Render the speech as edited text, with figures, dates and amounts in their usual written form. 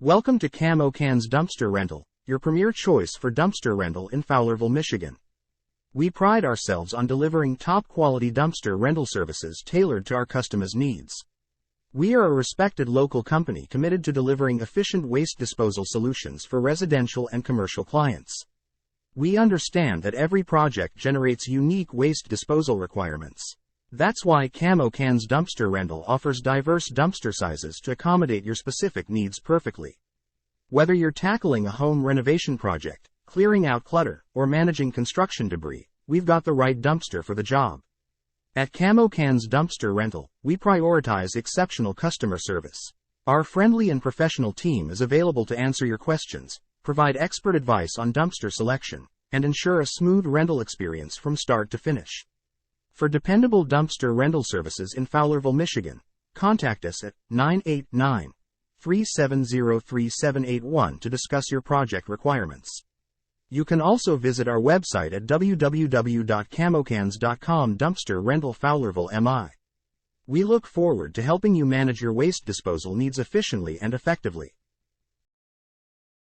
Welcome to Camo-Cans Dumpster Rental, your premier choice for dumpster rental in Fowlerville, Michigan. We pride ourselves on delivering top-quality dumpster rental services tailored to our customers' needs. We are a respected local company committed to delivering efficient waste disposal solutions for residential and commercial clients. We understand that every project generates unique waste disposal requirements. That's why Camo-Cans Dumpster Rental offers diverse dumpster sizes to accommodate your specific needs perfectly. Whether you're tackling a home renovation project, clearing out clutter, or managing construction debris, we've got the right dumpster for the job. At Camo-Cans Dumpster Rental, we prioritize exceptional customer service. Our friendly and professional team is available to answer your questions, provide expert advice on dumpster selection, and ensure a smooth rental experience from start to finish. For dependable dumpster rental services in Fowlerville, Michigan, contact us at 989-370-3781 to discuss your project requirements. You can also visit our website at www.camocans.com. Dumpster Rental Fowlerville, MI. We look forward to helping you manage your waste disposal needs efficiently and effectively.